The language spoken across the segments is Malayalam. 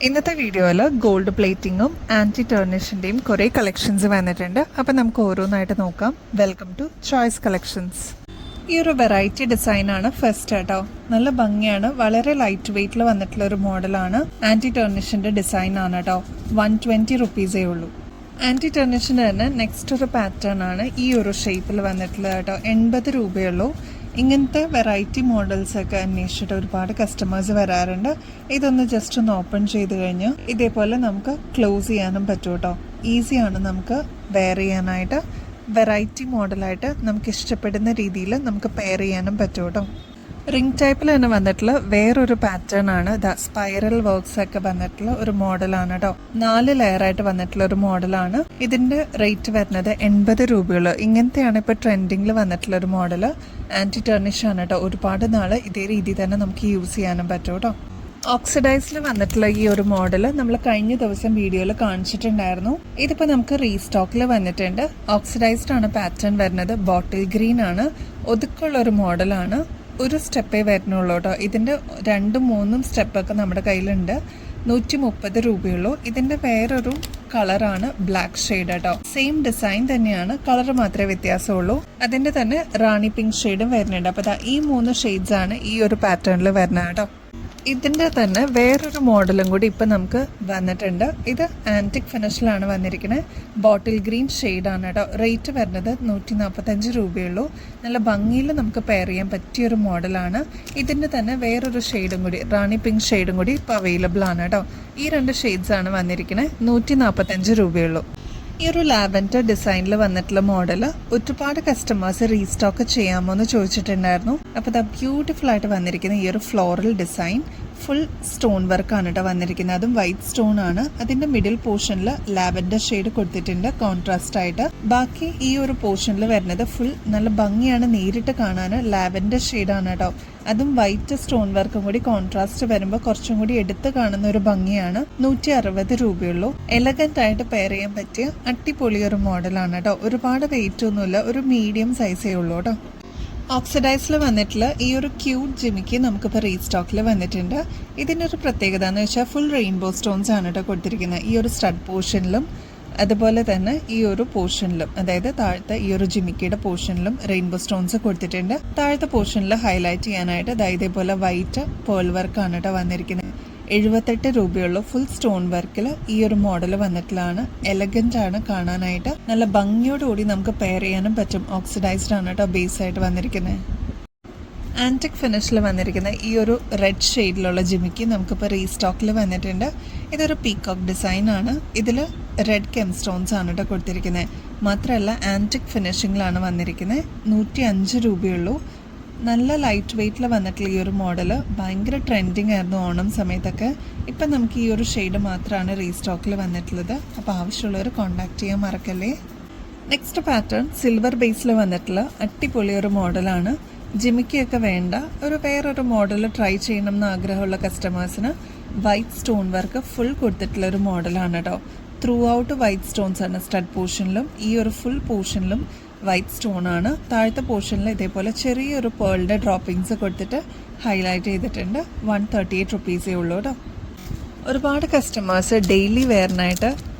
ഇന്നത്തെ വീഡിയോയിൽ ഗോൾഡ് പ്ലേറ്റിങ്ങും ആൻറ്റി ടേർണിഷിൻ്റെയും കുറേ കളക്ഷൻസ് വന്നിട്ടുണ്ട്. അപ്പം നമുക്ക് ഓരോന്നായിട്ട് നോക്കാം. Welcome to choice collections. ഈ ഒരു വെറൈറ്റി ഡിസൈനാണ് ഫസ്റ്റ് കേട്ടോ. നല്ല ഭംഗിയാണ്, വളരെ ലൈറ്റ് വെയ്റ്റിൽ വന്നിട്ടുള്ള ഒരു മോഡലാണ്. ആൻറ്റി ടേർണിഷിൻ്റെ ഡിസൈൻ ആണ് കേട്ടോ. 120 റുപ്പീസേ ഉള്ളൂ. ആൻറ്റി ടേർണിഷിൻ്റെ തന്നെ നെക്സ്റ്റ് ഒരു പാറ്റേൺ ആണ് ഈ ഒരു ഷേപ്പിൽ വന്നിട്ടുള്ളത് കേട്ടോ. 80 രൂപയുള്ളൂ. ഇങ്ങനത്തെ വെറൈറ്റി മോഡൽസൊക്കെ അന്വേഷിച്ചിട്ട് ഒരുപാട് കസ്റ്റമേഴ്സ് വരാറുണ്ട്. ഇതൊന്ന് ജസ്റ്റ് ഒന്ന് ഓപ്പൺ ചെയ്ത് കഴിഞ്ഞ് ഇതേപോലെ നമുക്ക് ക്ലോസ് ചെയ്യാനും പറ്റും കേട്ടോ. ഈസിയാണ് നമുക്ക് വെയർ ചെയ്യാനായിട്ട്. വെറൈറ്റി മോഡലായിട്ട് നമുക്ക് ഇഷ്ടപ്പെടുന്ന രീതിയിൽ നമുക്ക് പെയർ ചെയ്യാനും പറ്റും കേട്ടോ. റിംഗ് ടൈപ്പിൽ തന്നെ വന്നിട്ടുള്ള വേറൊരു പാറ്റേൺ ആണ്. സ്പൈറൽ വർക്ക്സ് ഒക്കെ വന്നിട്ടുള്ള ഒരു മോഡലാണ് കേട്ടോ. 4 ലെയറായിട്ട് വന്നിട്ടുള്ള ഒരു മോഡലാണ്. ഇതിന്റെ റേറ്റ് വരുന്നത് 80 രൂപയുള്ളൂ. ഇങ്ങനത്തെയാണ് ഇപ്പോൾ ട്രെൻഡിങ്ങിൽ വന്നിട്ടുള്ള ഒരു മോഡല്. ആൻറ്റി ടേർണിഷ് ആണ് കേട്ടോ. ഒരുപാട് നാള് ഇതേ രീതിയിൽ തന്നെ നമുക്ക് യൂസ് ചെയ്യാനും പറ്റും കേട്ടോ. ഓക്സിഡൈസിൽ വന്നിട്ടുള്ള ഈ ഒരു മോഡൽ നമ്മൾ കഴിഞ്ഞ ദിവസം വീഡിയോയിൽ കാണിച്ചിട്ടുണ്ടായിരുന്നു. ഇതിപ്പോൾ നമുക്ക് റീസ്റ്റോക്കിൽ വന്നിട്ടുണ്ട്. ഓക്സിഡൈസ്ഡ് ആണ് പാറ്റേൺ വരുന്നത്. ബോട്ടിൽ ഗ്രീൻ ആണ്. ഒതുക്കുള്ള ഒരു മോഡലാണ്. ഒരു സ്റ്റെപ്പേ വരുന്നുള്ളൂ കേട്ടോ. ഇതിൻ്റെ 2-3 സ്റ്റെപ്പൊക്കെ നമ്മുടെ കയ്യിലുണ്ട്. 130 രൂപയുള്ളൂ. ഇതിൻ്റെ വേറൊരു കളറാണ് ബ്ലാക്ക് ഷെയ്ഡ് കേട്ടോ. സെയിം ഡിസൈൻ തന്നെയാണ്, കളർ മാത്രമേ വ്യത്യാസമുള്ളൂ. അതിൻ്റെ തന്നെ റാണി പിങ്ക് ഷെയ്ഡും വരുന്നുണ്ട്. അപ്പോൾ ഈ 3 ഷെയ്ഡ്സ് ആണ് ഈ ഒരു പാറ്റേണിൽ വരുന്നത് കേട്ടോ. ഇതിൻ്റെ തന്നെ വേറൊരു മോഡലും കൂടി ഇപ്പം നമുക്ക് വന്നിട്ടുണ്ട്. ഇത് ആൻറ്റിക് ഫിനിഷിലാണ് വന്നിരിക്കുന്നത്. ബോട്ടിൽ ഗ്രീൻ ഷെയ്ഡാണ് കേട്ടോ. റേറ്റ് വരുന്നത് 145 രൂപയുള്ളൂ. നല്ല ഭംഗിയിൽ നമുക്ക് പെയർ ചെയ്യാൻ പറ്റിയൊരു മോഡലാണ്. ഇതിൻ്റെ തന്നെ വേറൊരു ഷെയ്ഡും കൂടി, റാണി പിങ്ക് ഷെയ്ഡും കൂടി ഇപ്പോൾ അവൈലബിൾ ആണ് കേട്ടോ. ഈ 2 ഷെയ്ഡ്സ് ആണ് വന്നിരിക്കുന്നത്. 145 രൂപയുള്ളൂ. ഈ ഒരു ലാവൻഡർ ഡിസൈനിൽ വന്നിട്ടുള്ള മോഡൽ ഒരുപാട് കസ്റ്റമേഴ്സ് റീസ്റ്റോക്ക് ചെയ്യാമോ എന്ന് ചോദിച്ചിട്ടുണ്ടായിരുന്നു. അപ്പോൾ ഇത് ബ്യൂട്ടിഫുൾ ആയിട്ട് വന്നിരിക്കുന്ന ഈ ഒരു ഫ്ലോറൽ ഡിസൈൻ ഫുൾ സ്റ്റോൺ വർക്കാണ് കേട്ടോ വന്നിരിക്കുന്നത്. അതും വൈറ്റ് സ്റ്റോൺ ആണ്. അതിൻ്റെ മിഡിൽ പോർഷനിൽ ലാവൻഡർ ഷെയ്ഡ് കൊടുത്തിട്ടുണ്ട് കോൺട്രാസ്റ്റ് ആയിട്ട്. ബാക്കി ഈ ഒരു പോർഷനിൽ വരുന്നത് ഫുൾ നല്ല ഭംഗിയാണ്, നേരിട്ട് കാണാൻ ലാവൻഡർ ഷെയ്ഡാണ് കേട്ടോ. അതും വൈറ്റ് സ്റ്റോൺ വർക്കും കൂടി കോൺട്രാസ്റ്റ് വരുമ്പോൾ കുറച്ചും കൂടി എടുത്ത് കാണുന്ന ഒരു ഭംഗിയാണ്. 160 രൂപയുള്ളൂ. എലഗന്റ് ആയിട്ട് പെയർ ചെയ്യാൻ പറ്റിയ അടിപൊളി ഒരു മോഡലാണ് കേട്ടോ. ഒരുപാട് വെയിറ്റ് ഒന്നുമില്ല, ഒരു മീഡിയം സൈസേ ഉള്ളൂ കേട്ടോ. ഓക്സിഡൈസിൽ വന്നിട്ടുള്ള ഈ ഒരു ക്യൂട്ട് ജിമിക്ക് നമുക്കിപ്പോൾ റീസ്റ്റോക്കിൽ വന്നിട്ടുണ്ട്. ഇതിൻ്റെ ഒരു പ്രത്യേകത എന്ന് വെച്ചാൽ ഫുൾ റെയിൻബോ സ്റ്റോൺസ് ആണ് കേട്ടോ കൊടുത്തിരിക്കുന്നത്. ഈ ഒരു സ്റ്റഡ് പോർഷനിലും അതുപോലെ തന്നെ ഈ ഒരു പോർഷനിലും, അതായത് താഴത്തെ ഈ ഒരു ജിമിക്കിയുടെ പോർഷനിലും റെയിൻബോ സ്റ്റോൺസ് കൊടുത്തിട്ടുണ്ട്. താഴത്തെ പോർഷനിൽ ഹൈലൈറ്റ് ചെയ്യാനായിട്ട് ഇതേപോലെ വൈറ്റ് പേൾ വർക്കാണ് കേട്ടോ വന്നിരിക്കുന്നത്. 78 രൂപയുള്ള ഫുൾ സ്റ്റോൺ വർക്കിൽ ഈ ഒരു മോഡൽ വന്നിട്ടുള്ളതാണ്. എലഗന്റ് ആണ് കാണാനായിട്ട്. നല്ല ഭംഗിയോടുകൂടി നമുക്ക് പെയർ ചെയ്യാനും പറ്റും. ഓക്സിഡൈസ്ഡ് ആണ് കേട്ടോ ബേസ് ആയിട്ട് വന്നിരിക്കുന്നത്. ആൻറ്റിക് ഫിനിഷിൽ വന്നിരിക്കുന്ന ഈ ഒരു റെഡ് ഷെയ്ഡിലുള്ള ജിമിക്ക് നമുക്കിപ്പോൾ റീസ്റ്റോക്കിൽ വന്നിട്ടുണ്ട്. ഇതൊരു പീകോക്ക് ഡിസൈൻ ആണ്. ഇതിൽ റെഡ് കെം സ്റ്റോൺസ് ആണ് കേട്ടോ കൊടുത്തിരിക്കുന്നത്. മാത്രമല്ല ആൻറ്റിക് ഫിനിഷിങ്ങിലാണ് വന്നിരിക്കുന്നത്. 105 രൂപയുള്ളൂ. നല്ല ലൈറ്റ് വെയ്റ്റിൽ വന്നിട്ടുള്ള ഈ ഒരു മോഡൽ ഭയങ്കര ട്രെൻഡിങ് ആയിരുന്നു ഓണം സമയത്തൊക്കെ. ഇപ്പം നമുക്ക് ഈ ഒരു ഷെയ്ഡ് മാത്രമാണ് റീസ്റ്റോക്കിൽ വന്നിട്ടുള്ളത്. അപ്പോൾ ആവശ്യമുള്ളവർ കോൺടാക്ട് ചെയ്യാൻ മറക്കല്ലേ. നെക്സ്റ്റ് പാറ്റേൺ സിൽവർ ബേസിൽ വന്നിട്ടുള്ള അടിപൊളി ഒരു മോഡലാണ്. ജിമിക്കൊക്കെ വേണ്ട വേറൊരു മോഡൽ ട്രൈ ചെയ്യണം എന്ന് ആഗ്രഹമുള്ള കസ്റ്റമേഴ്സിന് വൈറ്റ് സ്റ്റോൺ വർക്ക് ഫുൾ കൊടുത്തിട്ടുള്ള ഒരു മോഡലാണ് കേട്ടോ. ത്രൂ ഔട്ട് വൈറ്റ് സ്റ്റോൺസ് ആണ്. സ്റ്റഡ് പോർഷനിലും ഈ ഒരു ഫുൾ പോർഷനിലും വൈറ്റ് സ്റ്റോൺ ആണ്. താഴത്തെ പോർഷനിൽ ഇതേപോലെ ചെറിയൊരു പേളിൻ്റെ ഡ്രോപ്പിങ്സ് കൊടുത്തിട്ട് ഹൈലൈറ്റ് ചെയ്തിട്ടുണ്ട്. 138 റുപ്പീസേ ഉള്ളൂ കേട്ടോ. ഒരുപാട് കസ്റ്റമേഴ്സ് ഡെയിലി വെയറിനായിട്ട്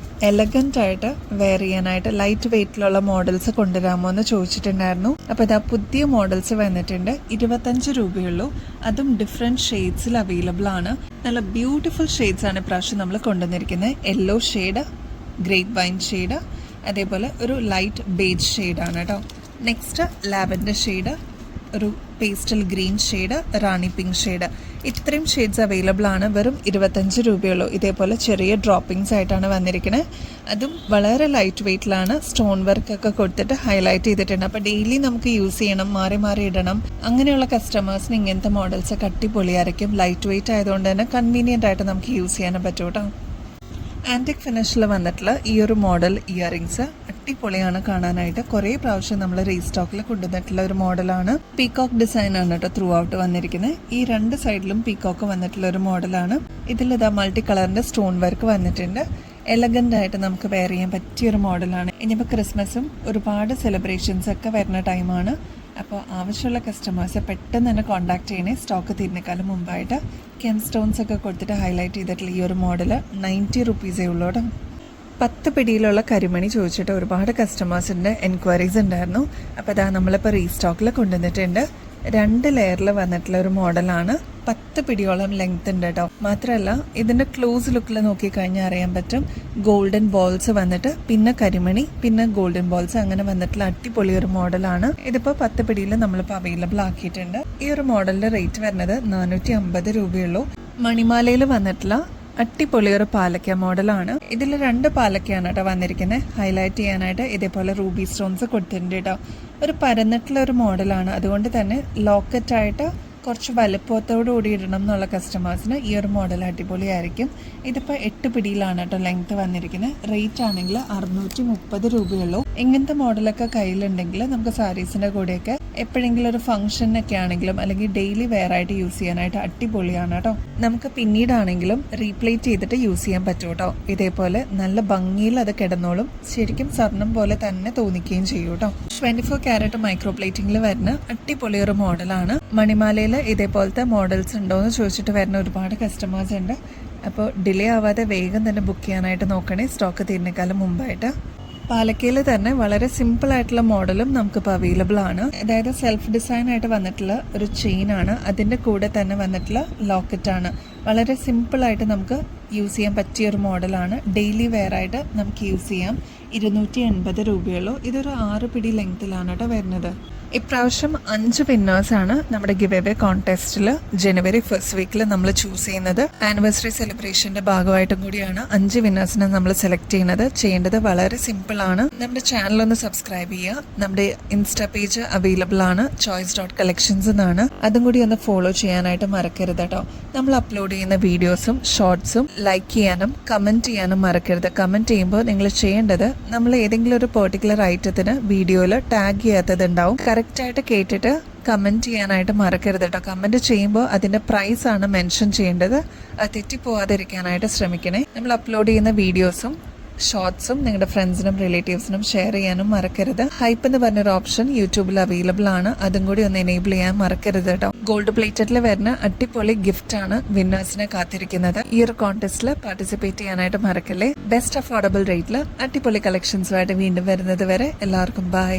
എലഗന്റ് ആയിട്ട് വെയർ ചെയ്യാനായിട്ട് ലൈറ്റ് വെയ്റ്റിലുള്ള മോഡൽസ് കൊണ്ടുവരാമോ എന്ന് ചോദിച്ചിട്ടുണ്ടായിരുന്നു. അപ്പോൾ ഇതാ പുതിയ മോഡൽസ് വന്നിട്ടുണ്ട്. 25 രൂപയുള്ളൂ. അതും ഡിഫറെൻറ്റ് ഷെയ്ഡ്സിൽ അവൈലബിൾ ആണ്. നല്ല ബ്യൂട്ടിഫുൾ ഷെയ്ഡ്സ് ആണ് ഇപ്രാവശ്യം നമ്മൾ കൊണ്ടുവന്നിരിക്കുന്നത്. Yellow shade, grape wine shade, അതേപോലെ ഒരു ലൈറ്റ് ബേജ് ഷെയ്ഡാണ് കേട്ടോ. നെക്സ്റ്റ് ലാവൻഡർ ഷെയ്ഡ്, ഒരു പേസ്റ്റൽ ഗ്രീൻ ഷെയ്ഡ്, റാണി പിങ്ക് ഷെയ്ഡ്. ഇത്രയും ഷെയ്ഡ്സ് അവൈലബിൾ ആണ്. വെറും 25 രൂപയുള്ളൂ. ഇതേപോലെ ചെറിയ ഡ്രോപ്പിങ്സ് ആയിട്ടാണ് വന്നിരിക്കുന്നത്. അതും വളരെ ലൈറ്റ് വെയ്റ്റിലാണ്. സ്റ്റോൺ വർക്കൊക്കെ കൊടുത്തിട്ട് ഹൈലൈറ്റ് ചെയ്തിട്ടുണ്ട്. അപ്പോൾ ഡെയിലി നമുക്ക് യൂസ് ചെയ്യണം, മാറി മാറി ഇടണം. അങ്ങനെയുള്ള കസ്റ്റമേഴ്സിന് ഇങ്ങനത്തെ മോഡൽസ് അടിപൊളിയായിരിക്കും. ലൈറ്റ് വെയ്റ്റ് ആയതുകൊണ്ട് തന്നെ കൺവീനിയൻ്റ് ആയിട്ട് നമുക്ക് യൂസ് ചെയ്യാനും പറ്റും കേട്ടോ. ആൻറ്റിക് ഫിനിഷിൽ വന്നിട്ടുള്ള ഈ ഒരു മോഡൽ ഇയറിങ്സ് അടിപൊളിയാണ് കാണാനായിട്ട്. കുറേ പ്രാവശ്യം നമ്മൾ റീസ്റ്റോക്കിൽ കൊണ്ടുവന്നിട്ടുള്ള ഒരു മോഡലാണ്. പീകോക്ക് ഡിസൈൻ ആണ് കേട്ടോ ത്രൂ ഔട്ട് വന്നിരിക്കുന്നത്. ഈ 2 സൈഡിലും പീകോക്ക് വന്നിട്ടുള്ള ഒരു മോഡലാണ്. ഇതിലിതാ മൾട്ടി കളറിൻ്റെ സ്റ്റോൺ വർക്ക് വന്നിട്ടുണ്ട്. എലഗൻ്റ് ആയിട്ട് നമുക്ക് വെയർ ചെയ്യാൻ പറ്റിയൊരു മോഡലാണ്. ഇനിയിപ്പോൾ ക്രിസ്മസും ഒരുപാട് സെലിബ്രേഷൻസ് ഒക്കെ വരുന്ന ടൈമാണ്. അപ്പോൾ ആവശ്യമുള്ള കസ്റ്റമേഴ്സ് പെട്ടെന്ന് തന്നെ കോൺടാക്ട് ചെയ്യണേ. സ്റ്റോക്ക് തീരുന്നേക്കാളും മുമ്പായിട്ട്. കെം സ്റ്റോൺസ് ഒക്കെ കൊടുത്തിട്ട് ഹൈലൈറ്റ് ചെയ്തിട്ടുള്ള ഈ ഒരു മോഡൽ 90 റുപ്പീസേ ഉള്ളൂ കേട്ടോ. 10 പിടിയിലുള്ള കരിമണി ചോദിച്ചിട്ട് ഒരുപാട് കസ്റ്റമേഴ്സിൻ്റെ എൻക്വയറീസ് ഉണ്ടായിരുന്നു. അപ്പോൾ അതാ നമ്മളിപ്പോൾ റീസ്റ്റോക്കിൽ കൊണ്ടുവന്നിട്ടുണ്ട്. 2 ലെയറിൽ വന്നിട്ടുള്ള ഒരു മോഡലാണ്. 10 പിടിയോളം ലെങ്ത് ഉണ്ട് കേട്ടോ. മാത്രമല്ല ഇതിൻ്റെ ക്ലോസ് ലുക്കിൽ നോക്കിക്കഴിഞ്ഞാൽ അറിയാൻ പറ്റും ഗോൾഡൻ ബോൾസ് വന്നിട്ട് പിന്നെ കരിമണി പിന്നെ ഗോൾഡൻ ബോൾസ് അങ്ങനെ വന്നിട്ടുള്ള അടിപൊളി ഒരു മോഡലാണ്. ഇതിപ്പോൾ 10 പിടിയിൽ നമ്മളിപ്പോൾ അവൈലബിൾ ആക്കിയിട്ടുണ്ട്. ഈ ഒരു മോഡലിൻ്റെ റേറ്റ് വരുന്നത് 450 രൂപയുള്ളൂ. മണിമാലയിൽ വന്നിട്ടുള്ള അടിപൊളി ഒരു പാലക്ക മോഡലാണ്. ഇതിൽ 2 പാലക്കയാണ് കേട്ടോ വന്നിരിക്കുന്നത്. ഹൈലൈറ്റ് ചെയ്യാനായിട്ട് ഇതേപോലെ റൂബി സ്റ്റോൺസ് കൊടുത്തിട്ടുണ്ട് കേട്ടോ. ഒരു പരന്നിട്ടുള്ള ഒരു മോഡലാണ്. അതുകൊണ്ട് തന്നെ ലോക്കറ്റായിട്ട് കുറച്ച് വലുപ്പത്തോടു കൂടി ഇടണം എന്നുള്ള കസ്റ്റമേഴ്സിന് ഈ ഒരു മോഡൽ അടിപൊളിയായിരിക്കും. ഇതിപ്പോൾ 8 പിടിയിലാണ് കേട്ടോ ലെങ്ത് വന്നിരിക്കുന്നത്. റേറ്റ് ആണെങ്കിൽ 630 രൂപയുള്ളൂ. ഇങ്ങനത്തെ മോഡലൊക്കെ കയ്യിലുണ്ടെങ്കിൽ നമുക്ക് സാരീസിൻ്റെ കൂടെയൊക്കെ എപ്പോഴെങ്കിലും ഒരു ഫംഗ്ഷനൊക്കെ ആണെങ്കിലും അല്ലെങ്കിൽ ഡെയിലി വെയർ ആയിട്ട് യൂസ് ചെയ്യാനായിട്ട് അടിപൊളിയാണ് കേട്ടോ. നമുക്ക് പിന്നീടാണെങ്കിലും റീപ്ലേറ്റ് ചെയ്തിട്ട് യൂസ് ചെയ്യാൻ പറ്റും കേട്ടോ. ഇതേപോലെ നല്ല ഭംഗിയിൽ അത് കിടന്നോളും. ശരിക്കും സ്വർണം പോലെ തന്നെ തോന്നിക്കുകയും ചെയ്യും കേട്ടോ. 24 ക്യാരറ്റ് മൈക്രോ പ്ലേറ്റിംഗിൽ വരുന്ന അടിപൊളി ഒരു മോഡലാണ്. മണിമാലയിൽ ഇതേപോലത്തെ മോഡൽസ് ഉണ്ടോ എന്ന് ചോദിച്ചിട്ട് വരുന്ന ഒരുപാട് കസ്റ്റമേഴ്സ് ഉണ്ട്. അപ്പോൾ ഡിലേ ആവാതെ വേഗം തന്നെ ബുക്ക് ചെയ്യാനായിട്ട് നോക്കണേ, സ്റ്റോക്ക് തീരുന്നേക്കാളും മുമ്പായിട്ട്. പാലക്കയിൽ തന്നെ വളരെ സിമ്പിൾ ആയിട്ടുള്ള മോഡലും നമുക്കിപ്പോൾ അവൈലബിൾ ആണ്. അതായത് സെൽഫ് ഡിസൈൻ ആയിട്ട് വന്നിട്ടുള്ള ഒരു ചെയിൻ ആണ്. അതിൻ്റെ കൂടെ തന്നെ വന്നിട്ടുള്ള ലോക്കറ്റാണ്. വളരെ സിമ്പിളായിട്ട് നമുക്ക് യൂസ് ചെയ്യാൻ പറ്റിയ ഒരു മോഡലാണ്. ഡെയിലി വെയർ ആയിട്ട് നമുക്ക് യൂസ് ചെയ്യാം. 280 രൂപയുള്ളൂ. ഇതൊരു 6 പിടി ലെങ്ത്തിലാണ് കേട്ടോ വരുന്നത്. ഇപ്രാവശ്യം 5 വിന്നേഴ്സാണ് നമ്മുടെ ഗിവ് അവേ കോൺടെസ്റ്റിൽ ജനുവരി 1st വീക്കിൽ നമ്മൾ ചൂസ് ചെയ്യുന്നത്. ആനിവേഴ്സറി സെലിബ്രേഷൻ്റെ ഭാഗമായിട്ടും കൂടിയാണ് 5 വിന്നേഴ്സിനെ നമ്മൾ സെലക്ട് ചെയ്യുന്നത്. ചെയ്യേണ്ടത് വളരെ സിമ്പിളാണ്. നമ്മുടെ ചാനലൊന്ന് സബ്സ്ക്രൈബ് ചെയ്യുക. നമ്മുടെ ഇൻസ്റ്റാ പേജ് അവൈലബിൾ ആണ്, choice.collections എന്നാണ്. അതും കൂടി ഒന്ന് ഫോളോ ചെയ്യാനായിട്ട് മറക്കരുത് കേട്ടോ. നമ്മൾ അപ്ലോഡ് ചെയ്യുന്ന വീഡിയോസും ഷോർട്സും ലൈക്ക് ചെയ്യാനും കമൻറ്റ് ചെയ്യാനും മറക്കരുത്. കമൻറ്റ് ചെയ്യുമ്പോൾ നിങ്ങൾ ചെയ്യേണ്ടത് നമ്മൾ ഏതെങ്കിലും ഒരു പെർട്ടിക്കുലർ ഐറ്റത്തിന് വീഡിയോയിൽ ടാഗ് ചെയ്യാത്തതുണ്ടാവും. കറക്റ്റായിട്ട് കേട്ടിട്ട് കമൻറ്റ് ചെയ്യാനായിട്ട് മറക്കരുത് കേട്ടോ. കമൻറ്റ് ചെയ്യുമ്പോൾ അതിൻ്റെ പ്രൈസാണ് മെൻഷൻ ചെയ്യേണ്ടത്. അത് തെറ്റിപ്പോവാതിരിക്കാനായിട്ട് ശ്രമിക്കണേ. നമ്മൾ അപ്ലോഡ് ചെയ്യുന്ന വീഡിയോസും ഷോർട്സും നിങ്ങളുടെ ഫ്രണ്ട്സിനും റിലേറ്റീവ്സിനും ഷെയർ ചെയ്യാനും മറക്കരുത്. ഹൈപ്പ് എന്ന് പറഞ്ഞൊരു ഓപ്ഷൻ യൂട്യൂബിൽ അവൈലബിൾ ആണ്. അതും കൂടി ഒന്ന് എനേബിൾ ചെയ്യാൻ മറക്കരുത് കേട്ടോ. ഗോൾഡ് പ്ലേറ്റഡിൽ വരുന്ന അടിപൊളി ഗിഫ്റ്റാണ് വിന്നേഴ്സിനെ കാത്തിരിക്കുന്നത്. ഈ ഒരു കോൺടെസ്റ്റിൽ പാർട്ടിസിപ്പേറ്റ് ചെയ്യാനായിട്ട് മറക്കല്ലേ. ബെസ്റ്റ് അഫോർഡബിൾ റേറ്റിൽ അടിപൊളി കളക്ഷൻസുമായിട്ട് വീണ്ടും വരുന്നത് വരെ എല്ലാവർക്കും ബൈ.